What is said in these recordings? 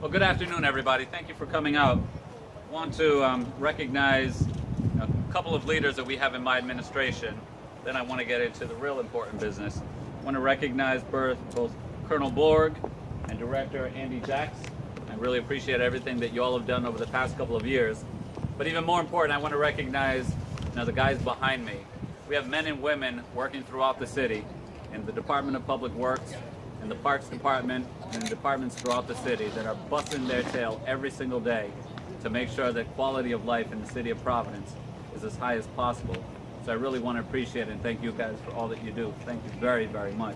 Well, good afternoon, everybody. Thank you for coming out. I want to recognize a couple of leaders that we have in my administration. Then I want to get into the real important business. I want to recognize both Colonel Borg and Director Andy Jacks. I really appreciate everything that you all have done over the past couple of years. But even more important, I want to recognize the guys behind me. We have men and women working throughout the city in the Department of Public Works, in the Parks Department, and in departments throughout the city that are busting their tail every single day to make sure that quality of life in the city of Providence is as high as possible. So I really want to appreciate and thank you guys for all that you do. Thank you very, very much.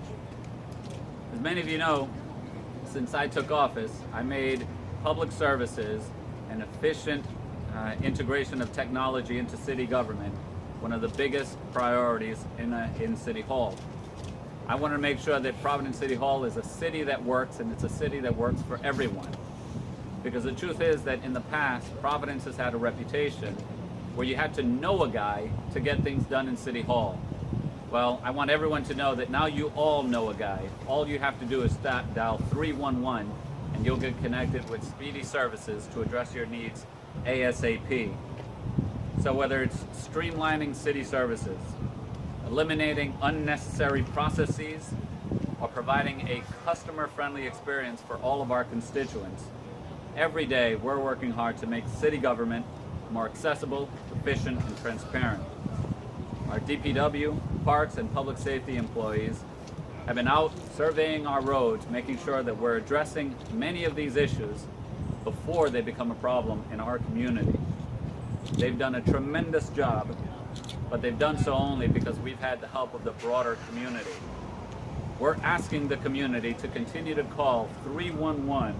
As many of you know, since I took office, I made public services and efficient integration of technology into city government one of the biggest priorities in City Hall. I want to make sure that Providence City Hall is a city that works, and it's a city that works for everyone. Because the truth is that in the past, Providence has had a reputation where you had to know a guy to get things done in City Hall. Well, I want everyone to know that now you all know a guy. All you have to do is dial 311 and you'll get connected with speedy services to address your needs ASAP. So whether it's streamlining city services, eliminating unnecessary processes, or providing a customer-friendly experience for all of our constituents, every day we're working hard to make city government more accessible, efficient, and transparent. Our DPW, parks, and public safety employees have been out surveying our roads, making sure that we're addressing many of these issues before they become a problem in our community. They've done a tremendous job, but they've done so only because we've had the help of the broader community. We're asking the community to continue to call 311,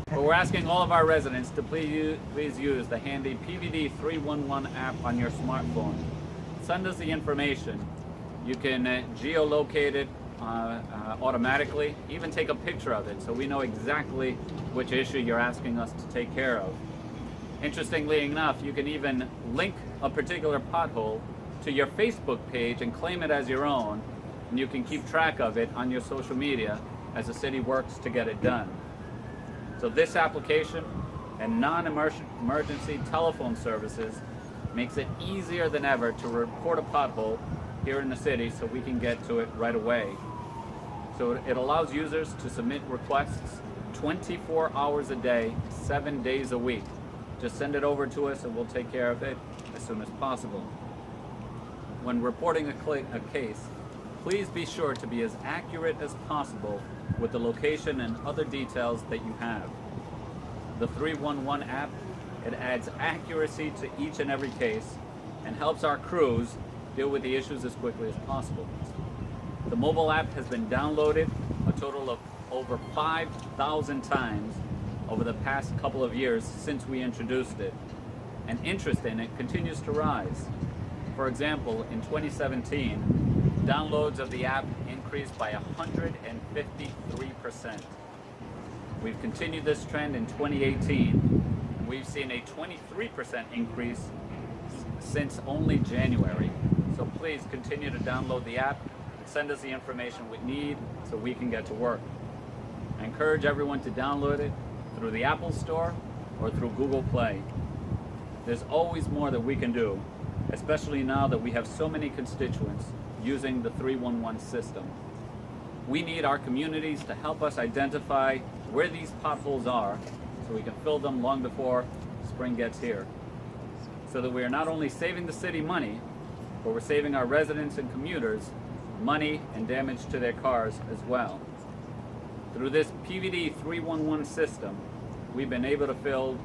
but we're asking all of our residents to please use the handy PVD 311 app on your smartphone. Send us the information. You can geolocate it automatically, even take a picture of it so we know exactly which issue you're asking us to take care of. Interestingly enough, you can even link a particular pothole to your Facebook page and claim it as your own, and you can keep track of it on your social media as the city works to get it done. So this application and non-emergency telephone services makes it easier than ever to report a pothole here in the city so we can get to it right away. So it allows users to submit requests 24 hours a day, 7 days a week. Just send it over to us and we'll take care of it as soon as possible. When reporting a case, please be sure to be as accurate as possible with the location and other details that you have. The 311 app, it adds accuracy to each and every case and helps our crews deal with the issues as quickly as possible. The mobile app has been downloaded a total of over 5,000 times over the past couple of years since we introduced it, and interest in it continues to rise. For example, in 2017, downloads of the app increased by 153%. We've continued this trend in 2018, and we've seen a 23% increase since only January. So please continue to download the app and send us the information we need so we can get to work. I encourage everyone to download it through the Apple Store or through Google Play. There's always more that we can do, especially now that we have so many constituents using the 311 system. We need our communities to help us identify where these potholes are so we can fill them long before spring gets here. So that we are not only saving the city money, but we're saving our residents and commuters money and damage to their cars as well. Through this PVD 311 system, we've been able to fill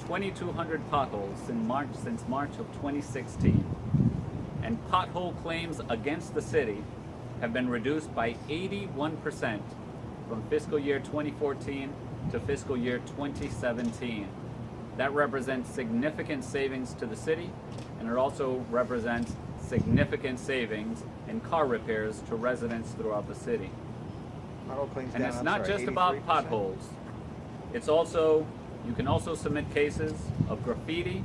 2,200 potholes since March of 2016. And pothole claims against the city have been reduced by 81% from fiscal year 2014 to fiscal year 2017. That represents significant savings to the city, and it also represents significant savings in car repairs to residents throughout the city. And it's not just about potholes. It's also, you can also submit cases of graffiti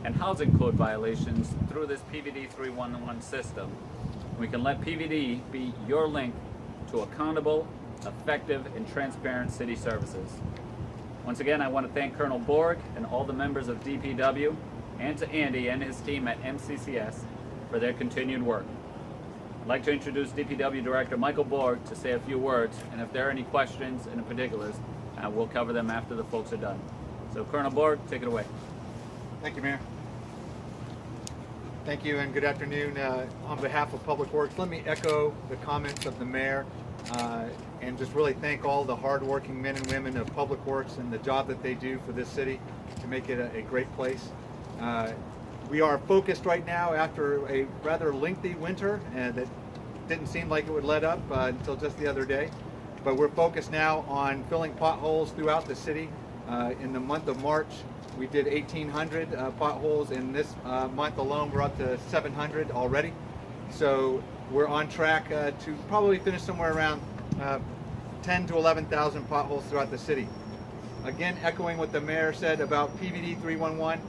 and housing code violations through this PVD 311 system. We can let PVD be your link to accountable, effective, and transparent city services. I Once again, I want to thank Colonel Borg and all the members of DPW, and to Andy and his team at MCCS for their continued work. I'd like to introduce DPW Director Michael Borg to say a few words, and if there are any questions in particulars, we'll cover them after the folks are done. So Colonel Borg, take it away. Thank you, Mayor. Thank you and good afternoon. On behalf of Public Works, let me echo the comments of the Mayor and just really thank all the hardworking men and women of Public Works and the job that they do for this city to make it a great place. We are focused right now after a rather lengthy winter that didn't seem like it would let up until just the other day. But we're focused now on filling potholes throughout the city. In the month of March, we did 1,800 potholes. In this month alone, we're up to 700 already. So we're on track to probably finish somewhere around 10 to 11,000 potholes throughout the city. Again, echoing what the Mayor said about PVD 311,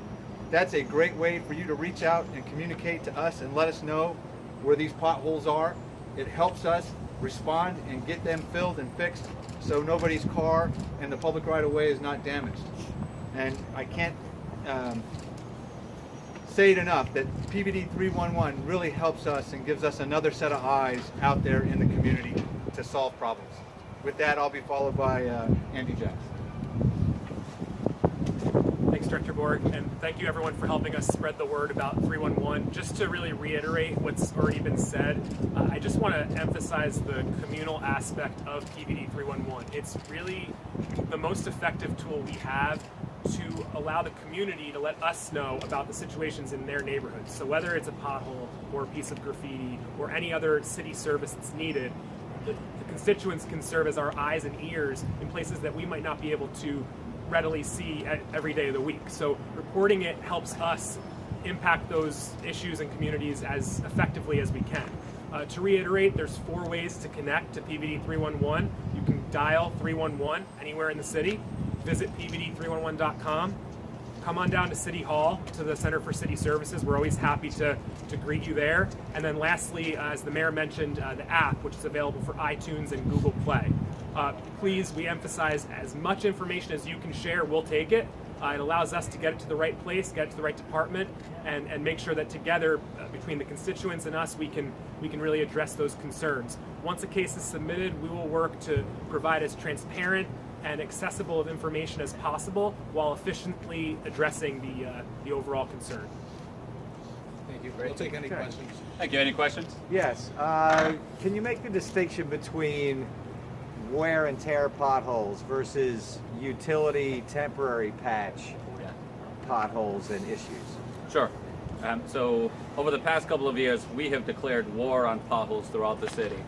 that's a great way for you to reach out and communicate to us and let us know where these potholes are. It helps us respond and get them filled and fixed so nobody's car and the public right-of-way is not damaged. And I can't say it enough that PVD 311 really helps us and gives us another set of eyes out there in the community to solve problems. With that, I'll be followed by Andy Jackson. Thanks, Director Borg, and thank you everyone for helping us spread the word about 311. Just to really reiterate what's already been said, I just want to emphasize the communal aspect of PVD 311. It's really the most effective tool we have to allow the community to let us know about the situations in their neighborhoods. So whether it's a pothole or a piece of graffiti or any other city service that's needed, the constituents can serve as our eyes and ears in places that we might not be able to readily see every day of the week. So reporting it helps us impact those issues and communities as effectively as we can. To reiterate, there's 4 ways to connect to PVD 311. You can dial 311 anywhere in the city, visit pvd311.com, come on down to City Hall, to the Center for City Services. We're always happy to greet you there. And then lastly, as the Mayor mentioned, the app, which is available for iTunes and Google Play. Please, we emphasize as much information as you can share, we'll take it. It allows us to get it to the right place, get it to the right department, and make sure that together, between the constituents and us, we can really address those concerns. Once a case is submitted, we will work to provide as transparent and accessible of information as possible while efficiently addressing the overall concern. Thank you. We'll take any questions. Thank you. Any questions? Yes. Can you make the distinction between wear and tear potholes versus utility temporary patch potholes and issues? Sure. So over the past couple of years, we have declared war on potholes throughout the city,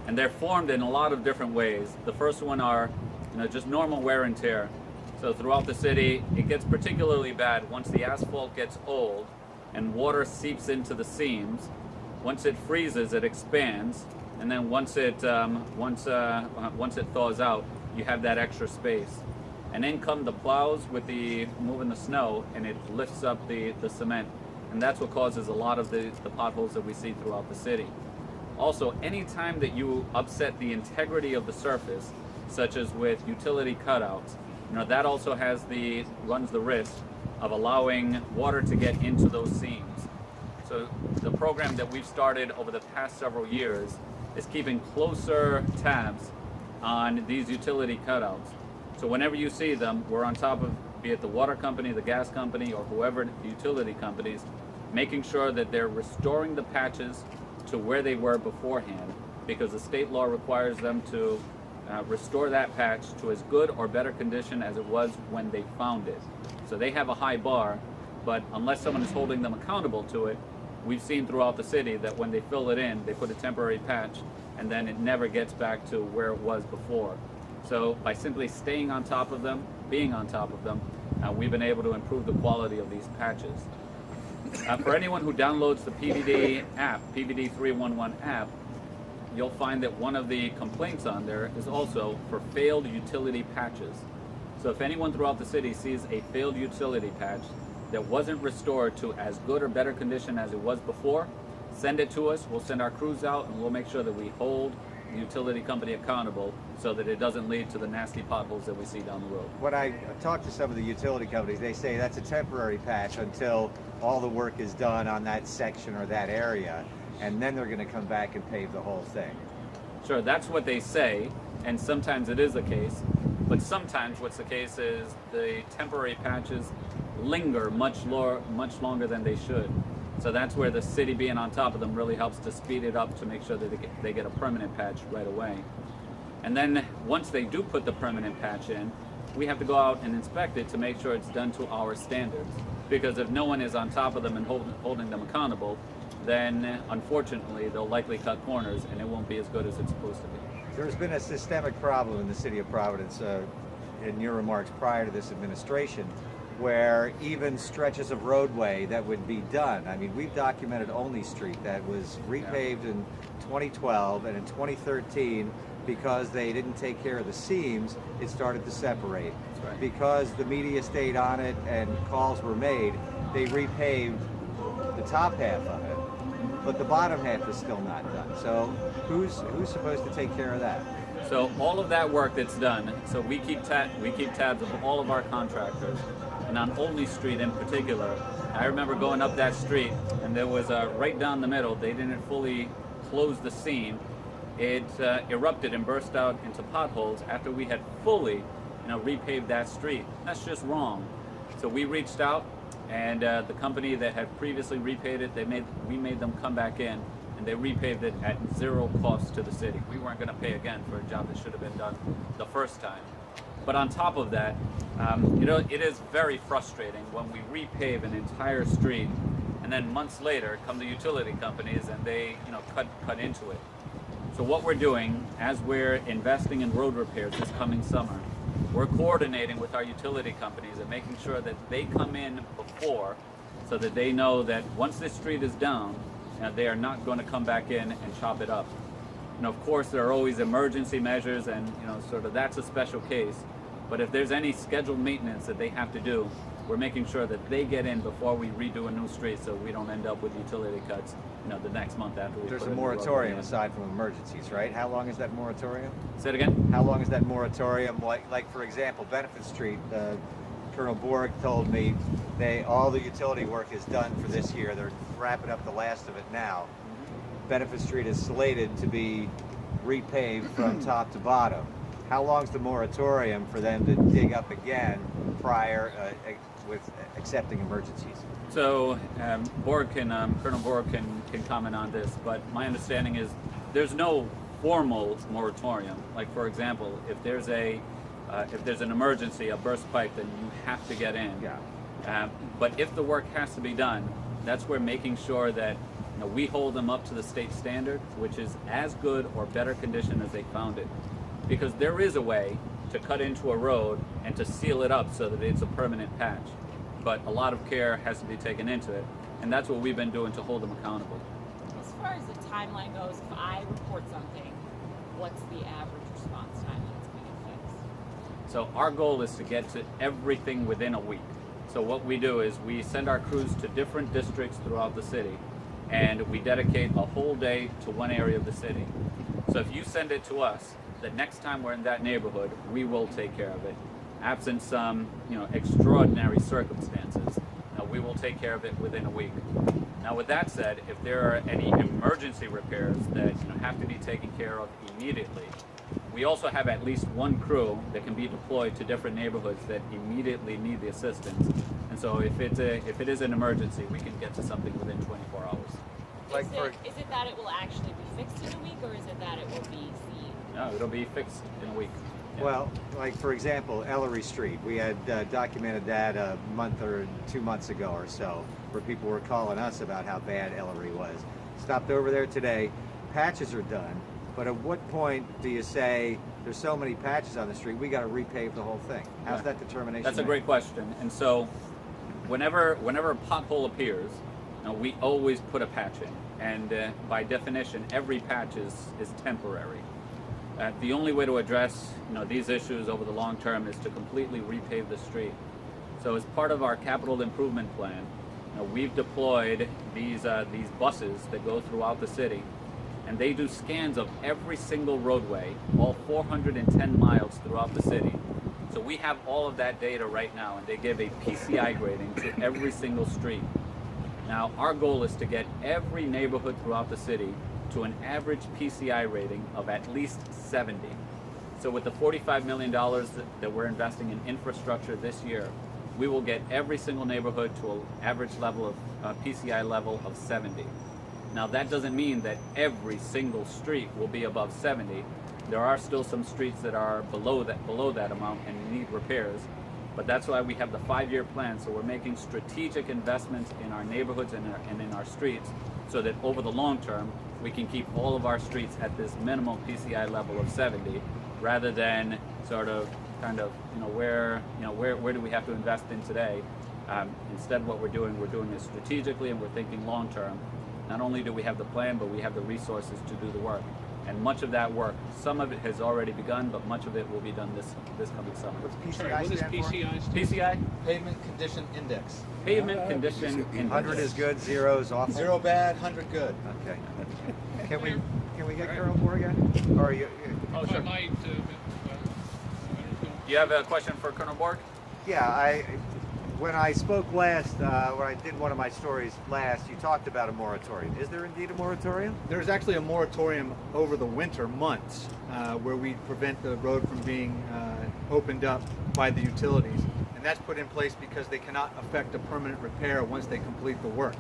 and they're formed in a lot of different ways. The first one are just normal wear and tear. So throughout the city, it gets particularly bad once the asphalt gets old and water seeps into the seams. Once it freezes, it expands, and then once it thaws out, you have that extra space. And in come the plows with moving the snow, and it lifts up the cement, and that's what causes a lot of the potholes that we see throughout the city. Also, any time that you upset the integrity of the surface, such as with utility cutouts, that also runs the risk of allowing water to get into those seams. So the program that we've started over the past several years is keeping closer tabs on these utility cutouts. So whenever you see them, we're on top of, be it the water company, the gas company, or whoever the utility companies, making sure that they're restoring the patches to where they were beforehand, because the state law requires them to restore that patch to as good or better condition as it was when they found it. So they have a high bar, but unless someone is holding them accountable to it, we've seen throughout the city that when they fill it in, they put a temporary patch, and then it never gets back to where it was before. So by simply staying on top of them, being on top of them, we've been able to improve the quality of these patches. For anyone who downloads the PVD app, PVD 311 app, you'll find that one of the complaints on there is also for failed utility patches. So if anyone throughout the city sees a failed utility patch that wasn't restored to as good or better condition as it was before, send it to us. We'll send our crews out and we'll make sure that we hold the utility company accountable so that it doesn't lead to the nasty potholes that we see down the road. When I talk to some of the utility companies, they say that's a temporary patch until all the work is done on that section or that area, and then they're going to come back and pave the whole thing. Sure, that's what they say, and sometimes it is the case, but sometimes what's the case is the temporary patches linger much longer than they should. So that's where the city being on top of them really helps to speed it up to make sure that they get a permanent patch right away. And then once they do put the permanent patch in, we have to go out and inspect it to make sure it's done to our standards. Because if no one is on top of them and holding them accountable, then unfortunately they'll likely cut corners and it won't be as good as it's supposed to be. There's been a systemic problem in the city of Providence, in your remarks prior to this administration, where even stretches of roadway that would be done. I mean, we've documented Only Street that was repaved in 2012, and in 2013, because they didn't take care of the seams, it started to separate. That's right. Because the media stayed on it and calls were made, they repaved the top half of it, but the bottom half is still not done. So who's supposed to take care of that? So all of that work that's done, so we keep tabs of all of our contractors. And on Only Street in particular, I remember going up that street and there was right down the middle, they didn't fully close the seam. It erupted and burst out into potholes after we had fully repaved that street. That's just wrong. So we reached out, and the company that had previously repaved it, we made them come back in, and they repaved it at zero cost to the city. We weren't going to pay again for a job that should have been done the first time. But on top of that, it is very frustrating when we repave an entire street, and then months later come the utility companies and they cut into it. So what we're doing, as we're investing in road repairs this coming summer, we're coordinating with our utility companies and making sure that they come in before, so that they know that once this street is down, they are not going to come back in and chop it up. And of course, there are always emergency measures, and sort of that's a special case. But if there's any scheduled maintenance that they have to do, we're making sure that they get in before we redo a new street, so we don't end up with utility cuts, the next month after we. There's put a new roadway moratorium in. aside from emergencies, right? How long is that moratorium? Say it again. How long is that moratorium? Like for example, Benefit Street. Colonel Borg told me all the utility work is done for this year. They're wrapping up the last of it now. Benefit Street is slated to be repaved from top to bottom. How long's the moratorium for them to dig up again prior with accepting emergencies? So Colonel Borg can comment on this, but my understanding is there's no formal moratorium. Like for example, if there's an emergency, a burst pipe, then you have to get in. Yeah. But if the work has to be done, that's where making sure that we hold them up to the state standard, which is as good or better condition as they found it. Because there is a way to cut into a road and to seal it up so that it's a permanent patch. But a lot of care has to be taken into it, and that's what we've been doing to hold them accountable. As far as the timeline goes, if I report something, what's the average response time that it's going to fix? So our goal is to get to everything within a week. So what we do is we send our crews to different districts throughout the city, and we dedicate a whole day to one area of the city. So if you send it to us, the next time we're in that neighborhood, we will take care of it. Absent some, extraordinary circumstances, we will take care of it within a week. Now, with that said, if there are any emergency repairs that have to be taken care of immediately, we also have at least one crew that can be deployed to different neighborhoods that immediately need the assistance. And so, if it is an emergency, we can get to something within 24 hours. Is it that it will actually be fixed in a week, or is it that it will be seen? No, it'll be fixed in a week. Yeah. Well, like for example, Ellery Street, we had documented that a month or 2 months ago or so, where people were calling us about how bad Ellery was. Stopped over there today, patches are done, but at what point do you say there's so many patches on the street, we got to repave the whole thing? How's that determination That's a made? great question. And so, whenever a pothole appears, we always put a patch in, and by definition, every patch is temporary. The only way to address these issues over the long term is to completely repave the street. So as part of our capital improvement plan, we've deployed these buses that go throughout the city, and they do scans of every single roadway, all 410 miles throughout the city. So we have all of that data right now, and they give a PCI grading to every single street. Now, our goal is to get every neighborhood throughout the city to an average PCI rating of at least 70. So with the $45 million that we're investing in infrastructure this year, we will get every single neighborhood to an average level of PCI level of 70. Now, that doesn't mean that every single street will be above 70. There are still some streets that are below that amount and need repairs. But that's why we have the 5-year plan. So we're making strategic investments in our neighborhoods and in our streets, so that over the long term, we can keep all of our streets at this minimal PCI level of 70, rather than sort of where do we have to invest in today. Instead, what we're doing it strategically, and we're thinking long term. Not only do we have the plan, but we have the resources to do the work. And much of that work, some of it has already begun, but much of it will be done this coming summer. What's PCI Sorry, what does stand for? PCI stand PCI, Pavement Condition Index. pavement condition index. 100 is good, 0 is awful. 0 bad, 100 good. Okay. Can we get Colonel Moore again? Or you? Oh, If I sure. might, I don't know. Do you have a question for Colonel Borg? Yeah, when I spoke last, when I did one of my stories last, you talked about a moratorium. Is there indeed a moratorium? There's actually a moratorium over the winter months where we prevent the road from being opened up by the utilities. And that's put in place because they cannot affect a permanent repair once they complete the work.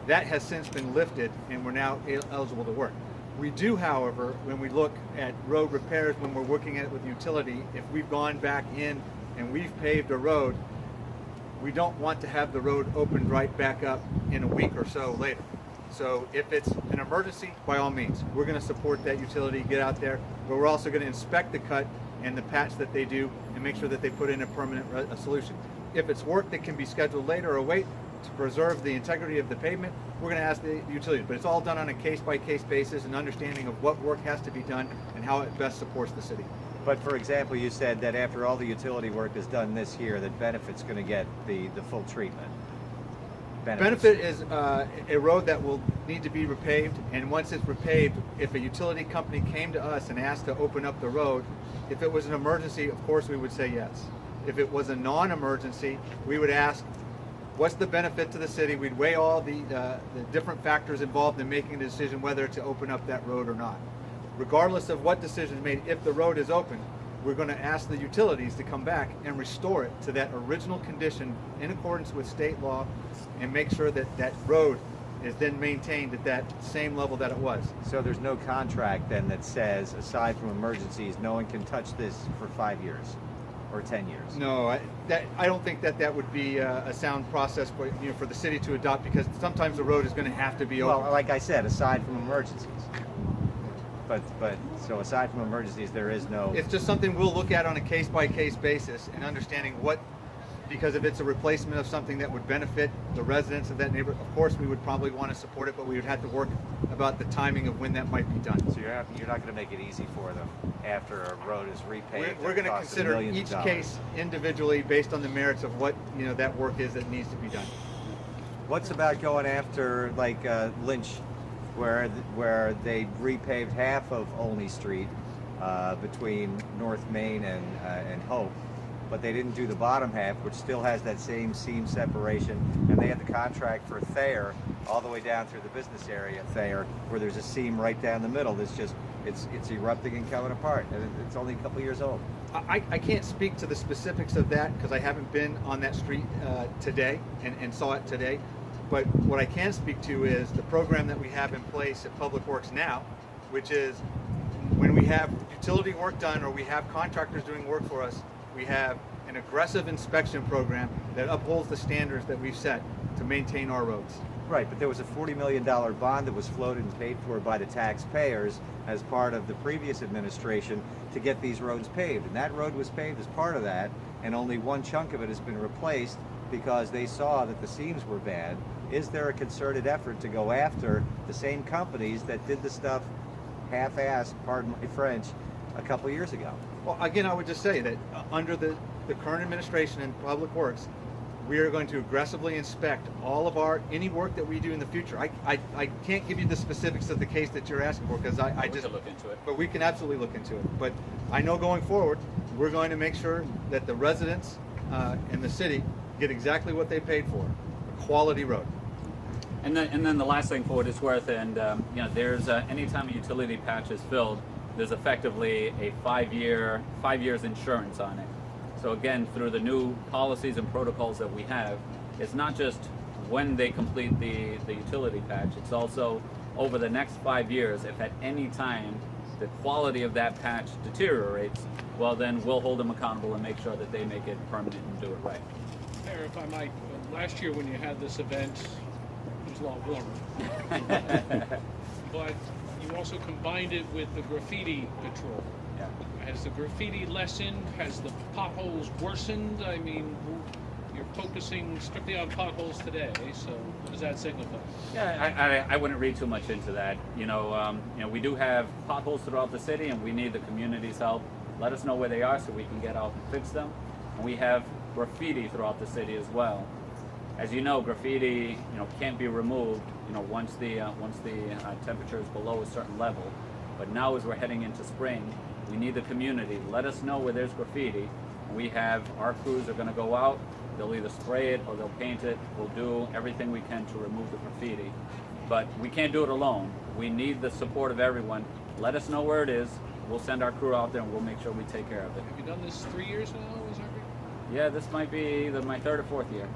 That has since been lifted, and we're now eligible to work. We do, however, when we look at road repairs, when we're working at it with the utility, if we've gone back in and we've paved a road, we don't want to have the road opened right back up in a week or so later. So if it's an emergency, by all means, we're going to support that utility, get out there, but we're also going to inspect the cut and the patch that they do and make sure that they put in a permanent solution. If it's work that can be scheduled later or wait to preserve the integrity of the pavement, we're going to ask the utility. But it's all done on a case-by-case basis and understanding of what work has to be done and how it best supports the city. But for example, you said that after all the utility work is done this year, that Benefit's going to get the full treatment. Benefit is a road that will need to be repaved, and once it's repaved, if a utility company came to us and asked to open up the road, if it was an emergency, of course we would say yes. If it was a non-emergency, we would ask, what's the benefit to the city? We'd weigh all the different factors involved in making a decision whether to open up that road or not. Regardless of what decision is made, if the road is open, we're going to ask the utilities to come back and restore it to that original condition in accordance with state law, and make sure that that road is then maintained at that same level that it was. So there's no contract then that says, aside from emergencies, no one can touch this for 5 years or 10 years? No, I don't think that would be a sound process for the city to adopt, because sometimes the road is going to have to be open. Well, like I said, aside from emergencies. But so aside from emergencies, there is no. It's just something we'll look at on a case-by-case basis and understanding what, because if it's a replacement of something that would benefit the residents of that neighborhood, of course we would probably want to support it, but we would have to work about the timing of when that might be done. So you're not going to make it easy for them after a road is repaved. We're going to costs consider millions of each dollars. case individually based on the merits of what that work is that needs to be done. What's about going after like Lynch, where they repaved half of Olney Street between North Main and Hope, but they didn't do the bottom half, which still has that same seam separation, and they had the contract for Thayer all the way down through the business area, Thayer, where there's a seam right down the middle that's just it's erupting and coming apart, and it's only a couple years old. I can't speak to the specifics of that because I haven't been on that street today and saw it today. But what I can speak to is the program that we have in place at Public Works now, which is when we have utility work done or we have contractors doing work for us, we have an aggressive inspection program that upholds the standards that we've set to maintain our roads. Right, but there was a $40 million bond that was floated and paid for by the taxpayers as part of the previous administration to get these roads paved. And that road was paved as part of that, and only one chunk of it has been replaced because they saw that the seams were bad. Is there a concerted effort to go after the same companies that did the stuff half-assed, pardon my French, a couple years ago? Well, again, I would just say that under the current administration in Public Works, we are going to aggressively inspect all of any work that we do in the future. I can't give you the specifics of the case that you're asking for because I We just could look into it. but we can absolutely look into it. But I know going forward, we're going to make sure that the residents in the city get exactly what they paid for, a quality road. And then the last thing for what it's worth, and you know, there's anytime a utility patch is filled, there's effectively a 5 years insurance on it. So again, through the new policies and protocols that we have, it's not just when they complete the utility patch, it's also over the next 5 years. If at any time the quality of that patch deteriorates, well then we'll hold them accountable and make sure that they make it permanent and do it right. Mayor, if I might, last year when you had this event, it was a lot warmer. But you also combined it with the graffiti patrol. Yeah. Has the graffiti lessened? Has the potholes worsened? I mean, you're focusing strictly on potholes today, so what does that signify? Yeah, I wouldn't read too much into that. You know, we do have potholes throughout the city, and we need the community's help. Let us know where they are so we can get out and fix them. And we have graffiti throughout the city as well. As you know, graffiti, can't be removed, once the temperature is below a certain level. But now, as we're heading into spring, we need the community. Let us know where there's graffiti. We have our crews are going to go out. They'll either spray it or they'll paint it. We'll do everything we can to remove the graffiti. But we can't do it alone. We need the support of everyone. Let us know where it is. We'll send our crew out there and we'll make sure we take care of it. Have you done this 3 years now, is that right? Yeah, this might be either my third or fourth year.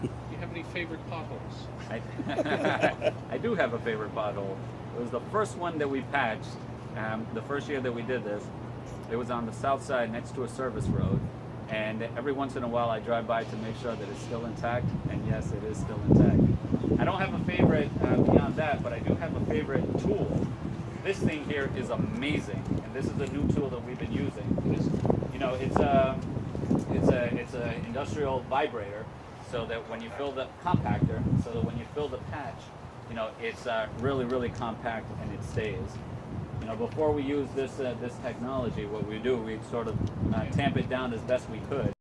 Do you have any favorite potholes? I do have a favorite pothole. It was the first one that we patched. The first year that we did this, it was on the south side next to a service road. And every once in a while I drive by to make sure that it's still intact. And yes, it is still intact. I don't have a favorite beyond that, but I do have a favorite tool. This thing here is amazing. And this is a new tool that we've been using. It's a industrial vibrator, so that when you fill the compactor, so that when you fill the patch, it's really, really compact and it stays. Before we use this technology, what we do, we sort of tamp it down as best we could.